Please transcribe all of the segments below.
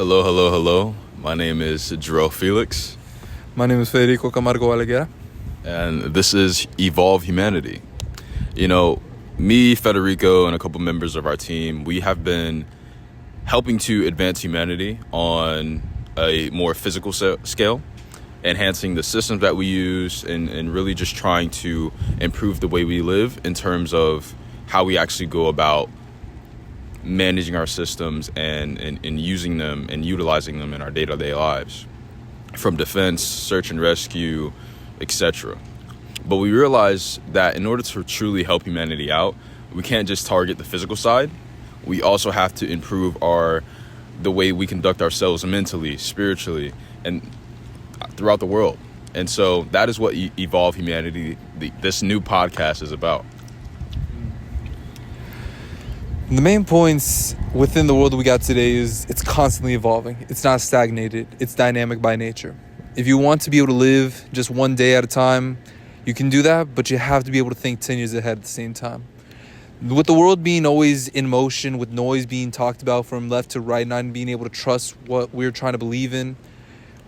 Hello, hello, hello. My name is Felix, My name is Federico Camargo, Balaguera. and this is Evolve Humanity. You know, me, Federico, and a couple members of our team, we have been helping to advance humanity on a more physical scale, enhancing the systems that we use, and really just trying to improve the way we live in terms of how we actually go about managing our systems and using them and utilizing them in our day-to-day lives, from defense, search and rescue, etc. But we realize that in order to truly help humanity out, we can't just target the physical side. We also have to improve the way we conduct ourselves mentally, spiritually, and throughout the world. And so that is what Evolve Humanity, this new podcast, is about. The main points within the world we got today is it's constantly evolving. It's not stagnated. It's dynamic by nature. If you want to be able to live just one day at a time, you can do that, but you have to be able to think 10 years ahead at the same time. With the world being always in motion, with noise being talked about from left to right, not being able to trust what we're trying to believe in,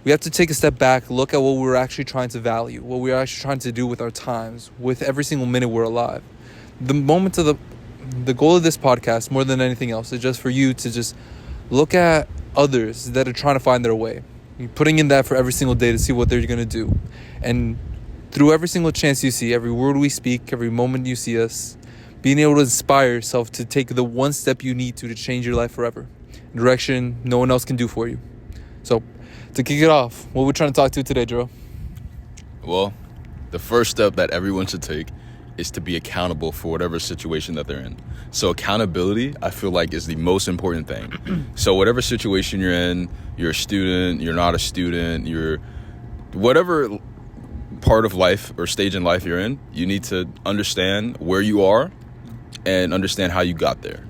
we have to take a step back, look at what we're actually trying to value, what we're actually trying to do with our times, with every single minute we're alive. The goal of this podcast, more than anything else, is just for you to just look at others that are trying to find their way. You're putting in that for every single day to see what they're going to do. And through every single chance you see, every word we speak, every moment you see us, being able to inspire yourself to take the one step you need to change your life forever. Direction no one else can do for you. So, to kick it off, what we're trying to talk to today, Jero? Well, the first step that everyone should take is to be accountable for whatever situation that they're in. So accountability, I feel like, is the most important thing. So whatever situation you're in, you're a student, you're not a student, you're whatever part of life or stage in life you're in, you need to understand where you are and understand how you got there.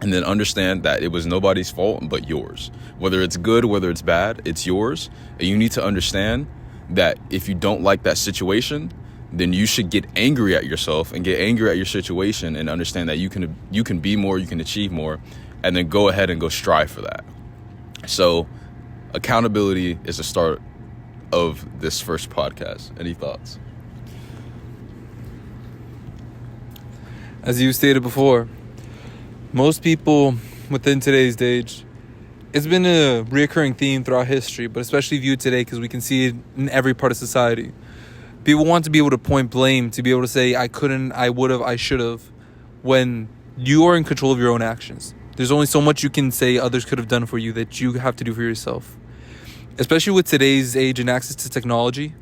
And then understand that it was nobody's fault but yours. Whether it's good, whether it's bad, it's yours. And you need to understand that if you don't like that situation, then you should get angry at yourself and get angry at your situation and understand that you can be more, you can achieve more, and then go ahead and go strive for that. So accountability is the start of this first podcast. Any thoughts? As you stated before, most people within today's age, it's been a reoccurring theme throughout history, but especially viewed today because we can see it in every part of society. People want to be able to point blame, to be able to say, I couldn't, I would have, I should have, when you are in control of your own actions. There's only so much you can say others could have done for you that you have to do for yourself. Especially with today's age and access to technology.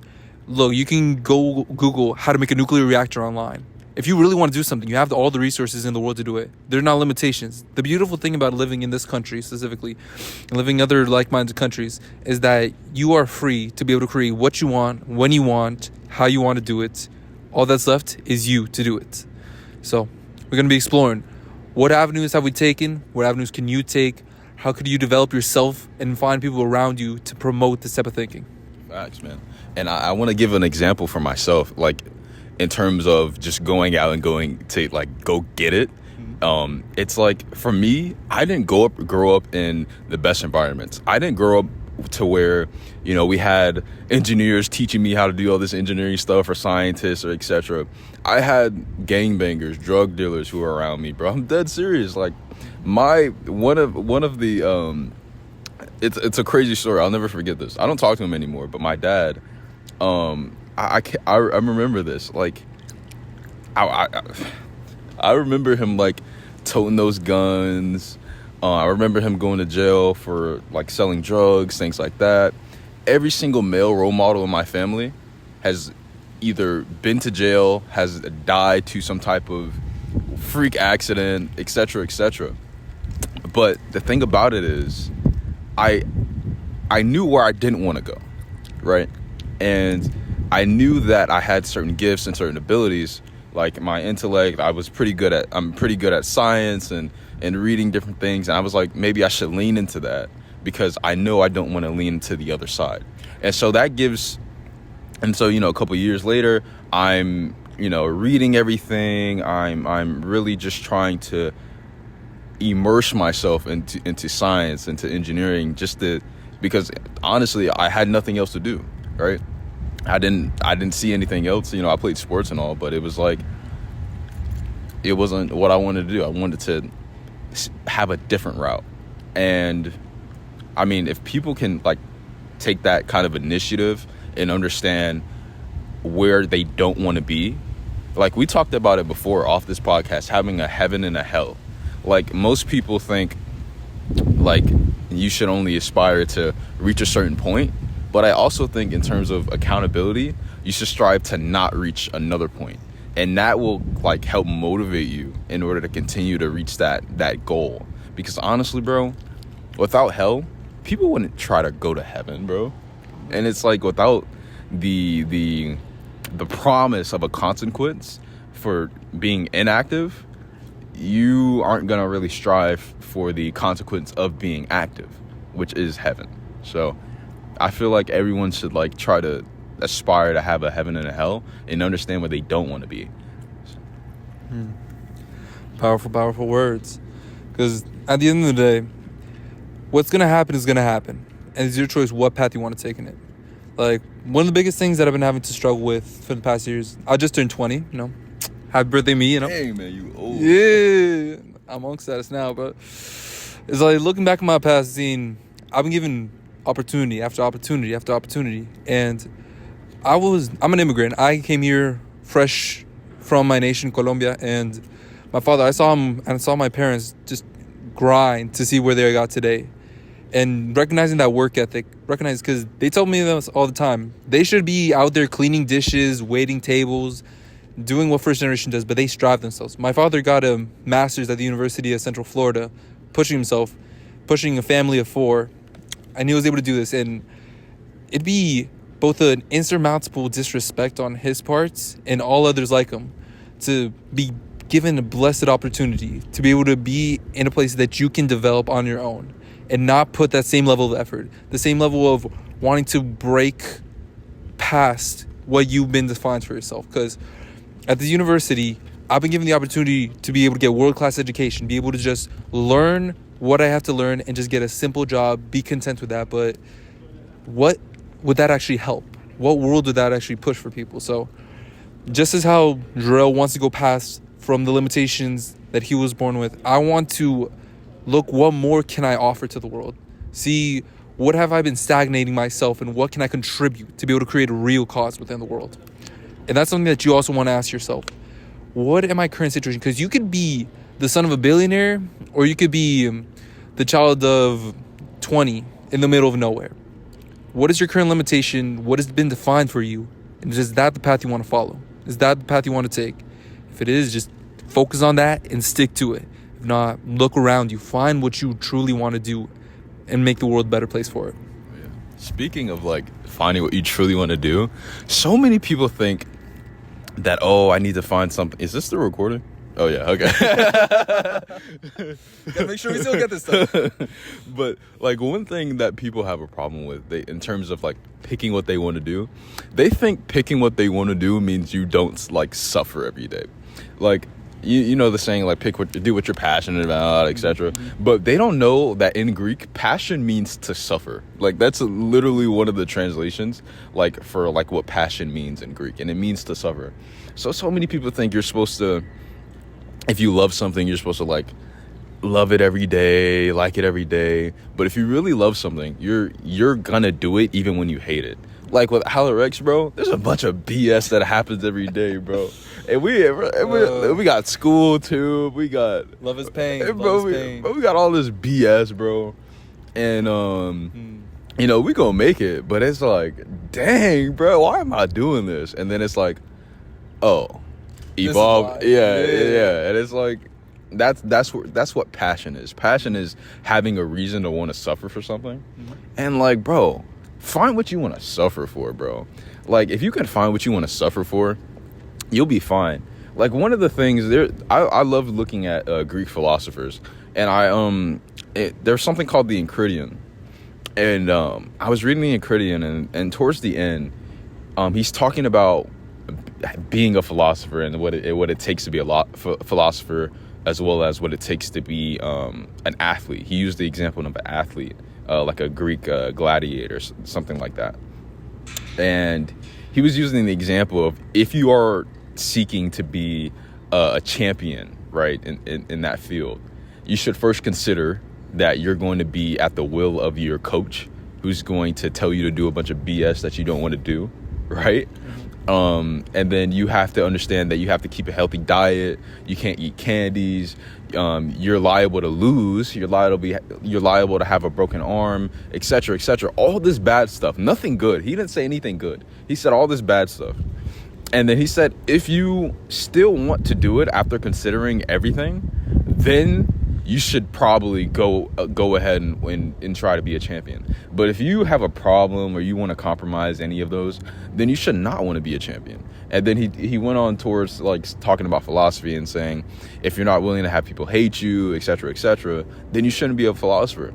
Look, you can go Google how to make a nuclear reactor online. If you really want to do something, you have all the resources in the world to do it. There are not limitations. The beautiful thing about living in this country specifically, and living in other like-minded countries, is that you are free to be able to create what you want, when you want, how you want to do it. All that's left is you to do it. So we're going to be exploring what avenues have we taken, what avenues can you take, how could you develop yourself and find people around you to promote this type of thinking. Facts, man. And I want to give an example for myself, like in terms of just going out and going to go get it. It's like, for me, I didn't grow up in the best environments. I didn't grow up to where, we had engineers teaching me how to do all this engineering stuff, or scientists, or etc. I had gangbangers, drug dealers who were around me, bro. I'm dead serious. Like, one of the it's a crazy story. I'll never forget this. I don't talk to him anymore, but my dad, I remember this. Like, I remember him like toting those guns. I remember him going to jail for like selling drugs, things like that. Every single male role model in my family has either been to jail, has died to some type of freak accident, etc., etc. But the thing about it is, I knew where I didn't want to go, right? And I knew that I had certain gifts and certain abilities, like my intellect. I'm pretty good at science and reading different things. And I was like, maybe I should lean into that because I know I don't want to lean into the other side. And so a couple years later, I'm reading everything. I'm really just trying to immerse myself into science, into engineering, because honestly I had nothing else to do, right? I didn't see anything else. I played sports and all, but it was like, it wasn't what I wanted to do. I wanted to have a different route. And I mean, if people can like take that kind of initiative and understand where they don't want to be, like we talked about it before off this podcast, having a heaven and a hell. Like most people think like you should only aspire to reach a certain point, but I also think in terms of accountability, you should strive to not reach another point, and that will like help motivate you in order to continue to reach that goal. Because honestly, bro, without hell, people wouldn't try to go to heaven, bro. And it's like without the promise of a consequence for being inactive, you aren't gonna really strive for the consequence of being active, which is heaven. So I feel like everyone should like try to aspire to have a heaven and a hell and understand where they don't want to be. Powerful words. Because at the end of the day, what's gonna happen is gonna happen, and it's your choice what path you want to take in it. Like one of the biggest things that I've been having to struggle with for the past years, I just turned 20, happy birthday me, Hey man, you old. Yeah, I'm on status now, but it's like looking back at my past, seeing I've been given opportunity after opportunity after opportunity, and I'm an immigrant. I came here fresh from my nation, Colombia, and my father, I saw him and I saw my parents just grind to see where they got today. And recognizing that work ethic, because they told me this all the time. They should be out there cleaning dishes, waiting tables, doing what first generation does, but they strive themselves. My father got a master's at the University of Central Florida, pushing a family of 4, and he was able to do this. And it'd be both an insurmountable disrespect on his parts and all others like him to be given a blessed opportunity to be able to be in a place that you can develop on your own and not put that same level of effort, the same level of wanting to break past what you've been defined for yourself. Because at the university, I've been given the opportunity to be able to get world-class education, be able to just learn what I have to learn and just get a simple job, be content with that. But what would that actually help? What world would that actually push for people? So just as how Jarrell wants to go past from the limitations that he was born with, I want to look, what more can I offer to the world? See, what have I been stagnating myself, and what can I contribute to be able to create a real cause within the world? And that's something that you also want to ask yourself. What am my current situation? Because you could be the son of a billionaire, or you could be the child of 20 in the middle of nowhere. What is your current limitation? What has been defined for you? And is that the path you want to follow? Is that the path you want to take? If it is, just focus on that and stick to it. If not, look around you, find what you truly want to do and make the world a better place for it. Yeah. Speaking of like finding what you truly want to do, so many people think that, oh, I need to find something. Is this still recording? Oh yeah, okay. Gotta make sure we still get this stuff. But like one thing that people have a problem with, in terms of like picking what they want to do, they think picking what they want to do means you don't like suffer every day. Like you know the saying, like do what you're passionate about, etc. But they don't know that in Greek, passion means to suffer. Like that's literally one of the translations, like for like what passion means in Greek, and it means to suffer. So many people think you're supposed to, if you love something, you're supposed to like love it every day, like it every day. But if you really love something, you're gonna do it even when you hate it. Like with Halorex, bro, there's a bunch of BS that happens every day, bro. And we got school too. We got love is pain, bro. We got all this BS, bro. And you know, we gonna make it, but it's like, dang, bro, why am I doing this? And then it's like, oh, evolve, yeah. And it's like, that's what passion is. Passion is having a reason to want to suffer for something. And like, bro, find what you want to suffer for, bro. Like, if you can find what you want to suffer for, you'll be fine. Like, one of the things I love looking at Greek philosophers, and there's something called the Enchiridion, and I was reading the Enchiridion, and towards the end, he's talking about being a philosopher and what it takes to be a philosopher, as well as what it takes to be an athlete. He used the example of an athlete, like a Greek gladiator, something like that. And he was using the example of, if you are seeking to be a champion, right, in that field, you should first consider that you're going to be at the will of your coach, who's going to tell you to do a bunch of BS that you don't want to do, right? And then you have to understand that you have to keep a healthy diet. You can't eat candies. You're liable to lose. You're liable to have a broken arm, etc., etc. All this bad stuff. Nothing good. He didn't say anything good. He said all this bad stuff. And then he said, if you still want to do it after considering everything, then you should probably go ahead and try to be a champion. But if you have a problem or you want to compromise any of those, then you should not want to be a champion. And then he went on towards like talking about philosophy and saying, if you're not willing to have people hate you, etc., etc., then you shouldn't be a philosopher.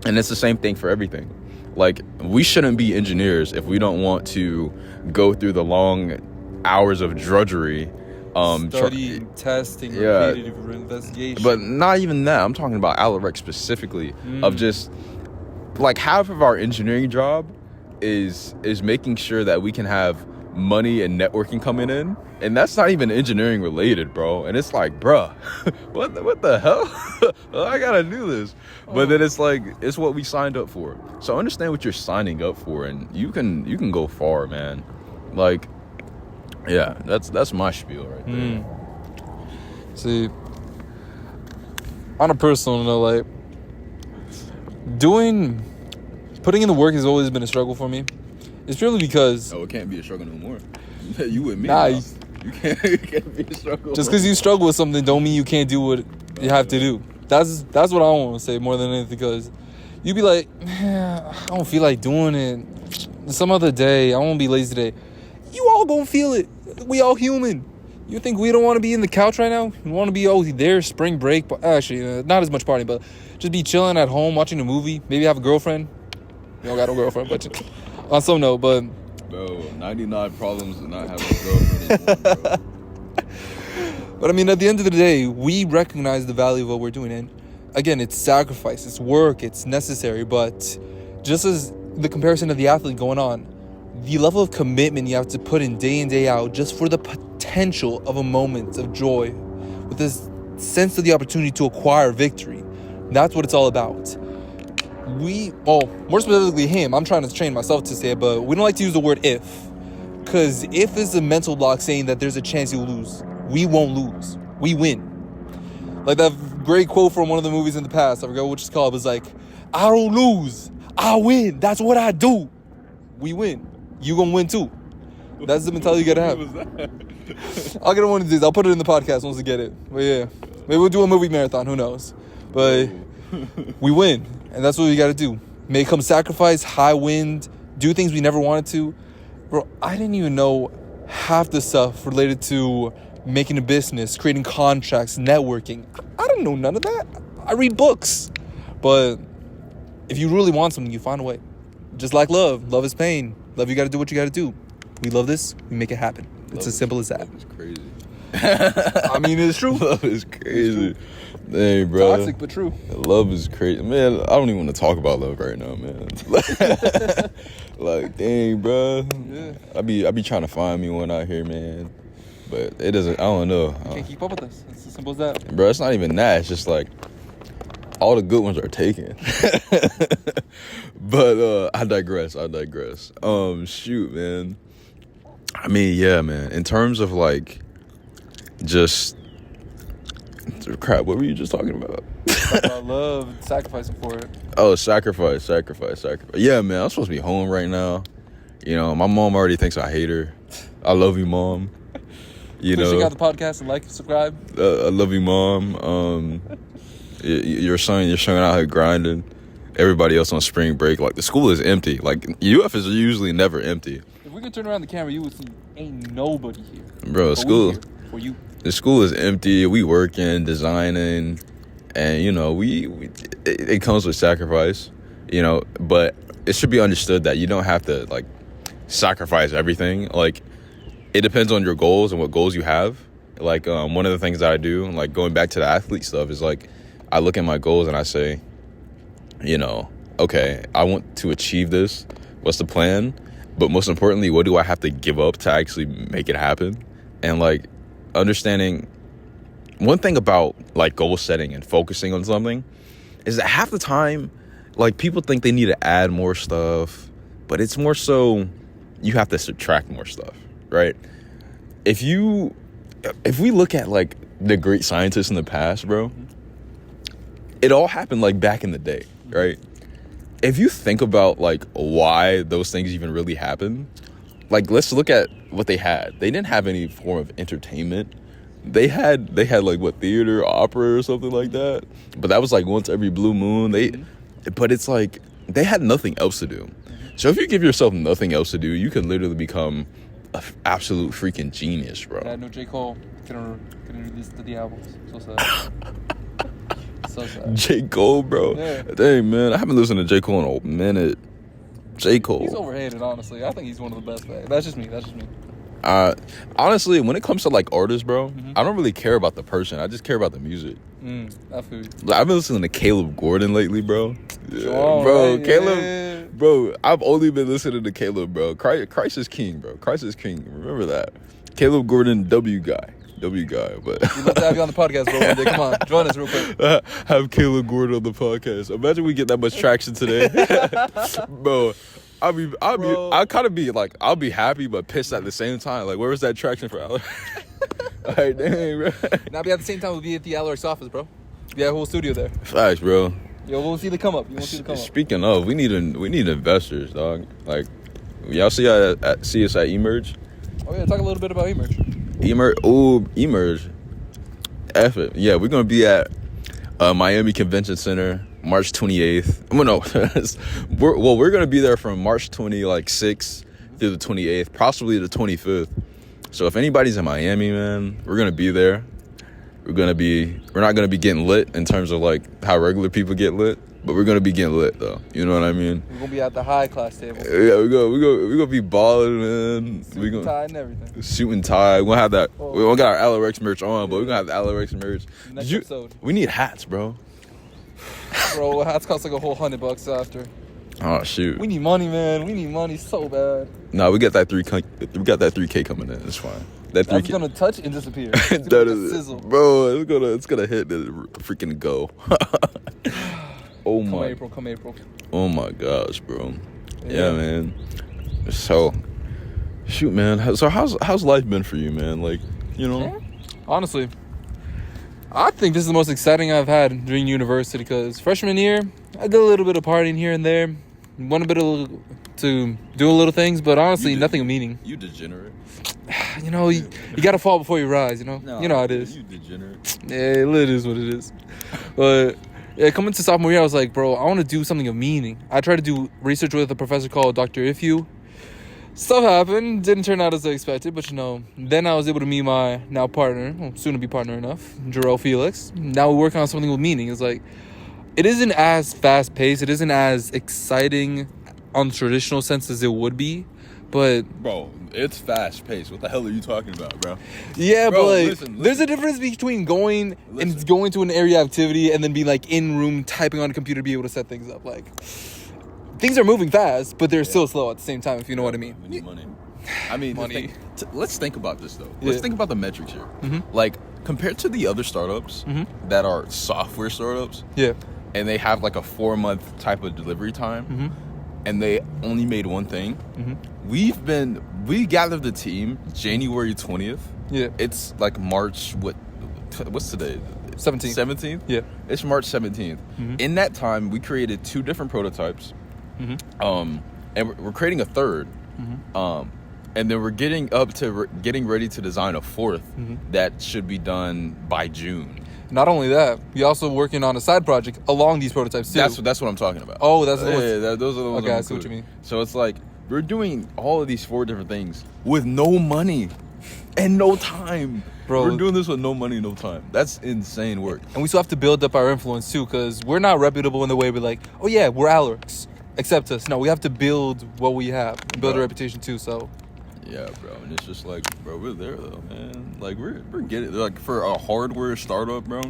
And it's the same thing for everything. Like, we shouldn't be engineers if we don't want to go through the long hours of drudgery, studying, testing, repetitive investigation. But not even that. I'm talking about Alaric specifically, of just like half of our engineering job is making sure that we can have money and networking coming in, and that's not even engineering related, bro. And it's like, bruh, what the hell? I gotta do this. But then it's like, it's what we signed up for. So understand what you're signing up for, and you can go far, man. Like, yeah, that's my spiel right there. See, on a personal note, like, putting in the work has always been a struggle for me. It's purely because... Oh, it can't be a struggle no more. You with me? Nah, you can't be a struggle. Just because you struggle with something don't mean you can't do what you have to do. That's what I want to say more than anything, because you be like, man, I don't feel like doing it. Some other day, I won't be lazy today. You all gonna feel it. We all human. You think we don't want to be in the couch right now? We want to be there, spring break, but actually, not as much partying, but just be chilling at home, watching a movie. Maybe have a girlfriend. You don't got no girlfriend, but on some note, but... Bro, 99 problems to not having a girlfriend is one, bro. But I mean, at the end of the day, we recognize the value of what we're doing. And again, it's sacrifice, it's work, it's necessary. But just as the comparison of the athlete going on, the level of commitment you have to put in day out just for the potential of a moment of joy, with this sense of the opportunity to acquire victory, that's what it's all about. More specifically him, I'm trying to train myself to say it, but we don't like to use the word if, because if is a mental block saying that there's a chance you'll lose. We won't lose. We win. Like that great quote from one of the movies in the past, I forgot what it's called, it was like, I don't lose, I win. That's what I do. We win. You gonna win too. That's the mentality you gotta have. I'll get it one of these. I'll put it in the podcast once I get it. But yeah, maybe we'll do a movie marathon. Who knows? But we win, and that's what we gotta do. May come sacrifice, high wind, do things we never wanted to. Bro, I didn't even know half the stuff related to making a business, creating contracts, networking. I don't know none of that. I read books. But if you really want something, you find a way. Just like love. Love is pain. Love, you got to do what you got to do. We love this. We make it happen. It's as simple as that. Love is crazy. I mean, it's true. Love is crazy. Dang, bro. Toxic, but true. Love is crazy. Man, I don't even want to talk about love right now, man. Like, dang, bro. Yeah. I be trying to find me one out here, man. But it doesn't, I don't know. You can't keep up with us. It's as simple as that. Bro, it's not even that. It's just like, all the good ones are taken. But I digress. Shoot, man. I mean, yeah, man. In terms of like, just crap. What were you just talking about? About love, sacrificing for it. Oh, sacrifice. Yeah, man. I'm supposed to be home right now. You know, my mom already thinks I hate her. I love you, mom. You Please know, check out the podcast and like and subscribe. I love you, mom. Your son, you're showing out here grinding. Everybody else on spring break. Like, the school is empty. Like, UF is usually never empty. If we could turn around the camera, you would see ain't nobody here. Bro, school. For you. The school is empty. We working, designing, and you know, it comes with sacrifice. You know, but it should be understood that you don't have to like sacrifice everything. Like, it depends on your goals and what goals you have. Like, one of the things that I do, like going back to the athlete stuff, is like I look at my goals and I say, okay, I want to achieve this. What's the plan? But most importantly, what do I have to give up to actually make it happen? And like understanding one thing about like goal setting and focusing on something is that half the time, like people think they need to add more stuff, but it's more so you have to subtract more stuff, right? If we look at like the great scientists in the past, bro, it all happened like back in the day, right? If you think about like why those things even really happened, like let's look at what they had. They didn't have any form of entertainment. They had like what, theater, opera or something like that. But that was like once every blue moon. But it's like they had nothing else to do. So if you give yourself nothing else to do, you can literally become an absolute freaking genius, bro. Yeah, no J. Cole couldn't release the albums. So sad. So sad. J. Cole, bro. Yeah. Dang, man. I haven't listened to J. Cole in a minute. J. Cole. He's overhated, honestly. I think he's one of the best. That's just me. Honestly, when it comes to like artists, bro, I don't really care about the person. I just care about the music. I feel you. Like, I've been listening to Caleb Gordon lately, bro. Yeah, Sure, bro, right? Caleb, Yeah. bro. I've only been listening to Caleb, bro. Christ is king, bro. Christ is king. Remember that. Caleb Gordon, W guy. But We'd love to have you on the podcast, bro. One day. Come on, join us real quick. have Caleb Gordon on the podcast. Imagine we get that much traction today, bro. I'll kind of be like, I'll be happy but pissed at the same time. Like, where was that traction for Alex? Like, dang, bro. Now, be at the same time, we'll be at the Alaric's office, bro. We have a whole studio there. Facts, bro. Yo, we'll see the come up. You won't see the come up. Speaking of, we need investors, dog. Y'all see us at Emerge? Oh yeah, talk a little bit about Emerge. Emerge. F it. Yeah, we're gonna be at Miami Convention Center March 28th. Well, no, we're gonna be there from March 26th through the 28th, possibly the 25th. So if anybody's in Miami, man, we're gonna be there. We're not gonna be getting lit in terms of like how regular people get lit, but we're gonna be getting lit though. You know what I mean? We're gonna be at the high class table. Yeah, we're gonna be balling, man. Suit and tie and everything. Suit and tie. We're gonna have that. We don't got our Alerex merch on, but we're gonna have the Alerex merch. Next episode. We need hats, bro. Bro, hats cost like a whole $100 after. Oh shoot. We need money, man. We need money so bad. Nah, we got that 3K coming in. It's fine. That 3K. That's gonna touch and disappear. It's gonna be a sizzle. Bro, it's gonna hit the freaking go. Come April. Oh my gosh, bro. Yeah, man. So, shoot, man. So how's life been for you, man? Like, Yeah. Honestly, I think this is the most exciting I've had during university because freshman year, I did a little bit of partying here and there. To do a little things, but honestly, nothing of meaning. You degenerate. You gotta fall before you rise, No, you know how it is. You degenerate. Yeah, it is what it is. But yeah, coming to sophomore year, I was like, bro, I want to do something of meaning. I tried to do research with a professor called Dr. Ifyu. Stuff happened, didn't turn out as I expected, but then I was able to meet my now partner, soon to be partner enough, Jarrell Felix. Now we're working on something with meaning. It's like, it isn't as fast paced, it isn't as exciting on the traditional sense as it would be, but bro, it's fast paced. What the hell are you talking about, bro? Yeah, bro, but like, listen. There's a difference between going to an area activity and then being like in room typing on a computer to be able to set things up. Like, things are moving fast, but they're still slow at the same time, if you know what I mean. We need money. I mean, money. Let's think about this though. Let's think about the metrics here. Mm-hmm. Like, compared to the other startups that are software startups, and they have like a 4-month type of delivery time, and they only made one thing. We gathered the team January 20th. Yeah. It's like March, what's today? 17th? Yeah. It's March 17th. In that time, we created 2 different prototypes. And we're creating a third. And then we're getting ready to design a 4th that should be done by June. Not only that, we're also working on a side project along these prototypes too. That's what I'm talking about. Oh, that's the ones. Yeah, those are the ones. Okay, I see what you mean. So it's like we're doing all of these 4 different things with no money and no time. Bro, we're doing this with no money, no time. That's insane work. And we still have to build up our influence too, because we're not reputable in the way we're like, oh yeah, we're Alex, accept us. No, we have to build what we have, build a reputation too. So Yeah, bro, and it's just like, bro, we're there though, man. Like we're getting like for a hardware startup, bro.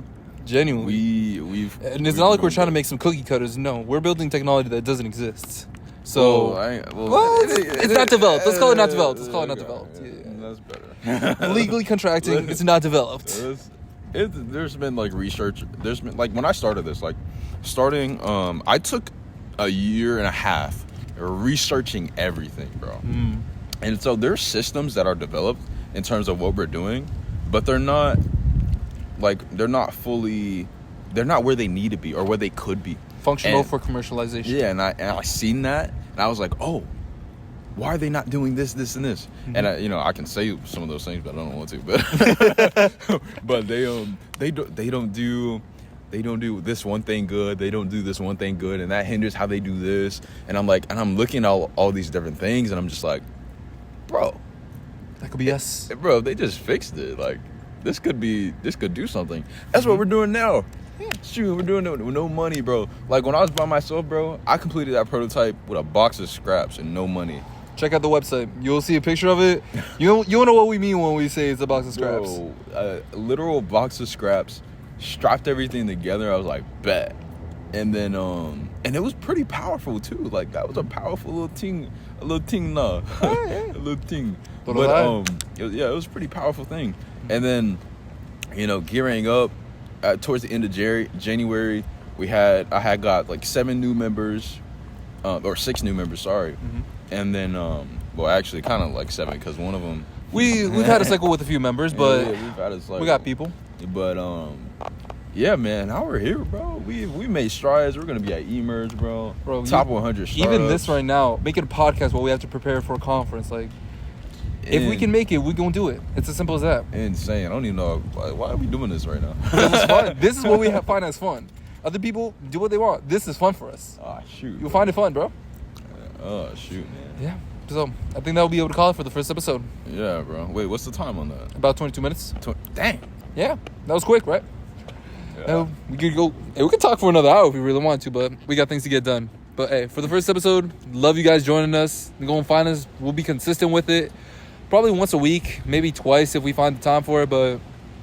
Genuinely, we've and it's not like we're trying to make some cookie cutters. No, we're building technology that doesn't exist. So, it's not developed. Let's call it not developed. Let's call it not developed. Yeah. That's better. Legally contracting, it's not developed. There's been like research. There's been like when I started this, like starting. I took a year and a half researching everything, bro. And so there's systems that are developed in terms of what we're doing, but they're not fully. They're not where they need to be or where they could be. Functional for commercialization. Yeah, and I seen that, and I was like, oh, why are they not doing this, and this? Mm-hmm. And I can say some of those things, but I don't want to. But but they don't do this one thing good. They don't do this one thing good, and that hinders how they do this. And I'm looking at all these different things, and I'm just like, bro, that could be us. Bro, they just fixed it. Like this could do something. That's what we're doing now. Yeah. Shoot, we're doing it with no money, bro. Like when I was by myself, bro, I completed that prototype with a box of scraps and no money. Check out the website. You'll see a picture of it. You know what we mean when we say it's a box of scraps. Bro, a literal box of scraps. Strapped everything together. I was like, bet. And then and it was pretty powerful too. Like that was a powerful little thing. A little thing, nah. A little thing. But it was a pretty powerful thing. And then, gearing up. Towards the end of January, I had got like 7 new members, or 6 new members, sorry. Mm-hmm. And then, actually kind of like 7 because one of them... We've had a cycle with a few members, but yeah, we've had a cycle. We got people. But, yeah, man, now we're here, bro. We made strides. We're going to be at eMERGE, bro. Top 100 startups. Even this right now, making a podcast while we have to prepare for a conference, like... If we can make it, we're going to do it. It's as simple as that. Insane. I don't even know. Why are we doing this right now? This is fun. This is what we find as fun. Other people do what they want. This is fun for us. Oh, shoot. You'll find it fun, bro. Oh, shoot, man. Yeah. So, I think that'll be able to call it for the first episode. Yeah, bro. Wait, what's the time on that? About 22 minutes. Dang. Yeah. That was quick, right? Yeah. We could go... Hey, we could talk for another hour if we really want to, but we got things to get done. But, hey, for the first episode, love you guys joining us. Go and find us. We'll be consistent with it. Probably once a week, maybe twice if we find the time for it. But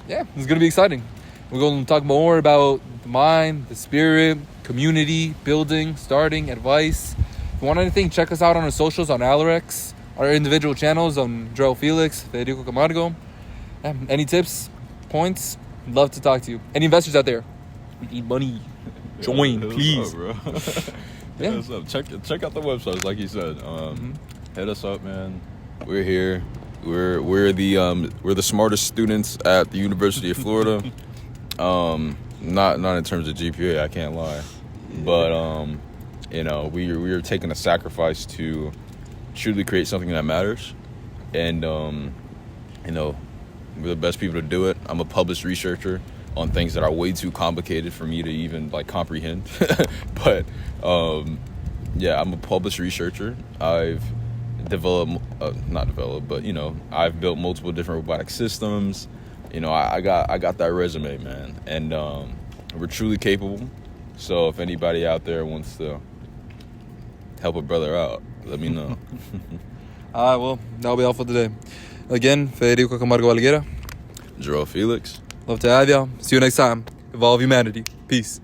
yeah, it's going to be exciting. We're going to talk more about the mind, the spirit, community, building, starting, advice. If you want anything, check us out on our socials on Alerex, our individual channels on Felix, Federico, Camargo. Yeah, any tips, points? Love to talk to you. Any investors out there? We need money. Join, please. Up, bro. Hit us up. Check out the websites, like you said. Hit us up, man. We're here. We're the smartest students at the University of Florida. Not in terms of GPA, I can't lie. But we are taking a sacrifice to truly create something that matters. And we're the best people to do it. I'm a published researcher on things that are way too complicated for me to even like comprehend. But I'm a published researcher. I've I've built multiple different robotic systems. I got that resume, man, and we're truly capable. So if anybody out there wants to help a brother out, let me know. All right, well, that'll be all for today. Again, Federico, Camargo, Balaguera. Felix. Love to have y'all. See you next time. Evolve humanity. Peace.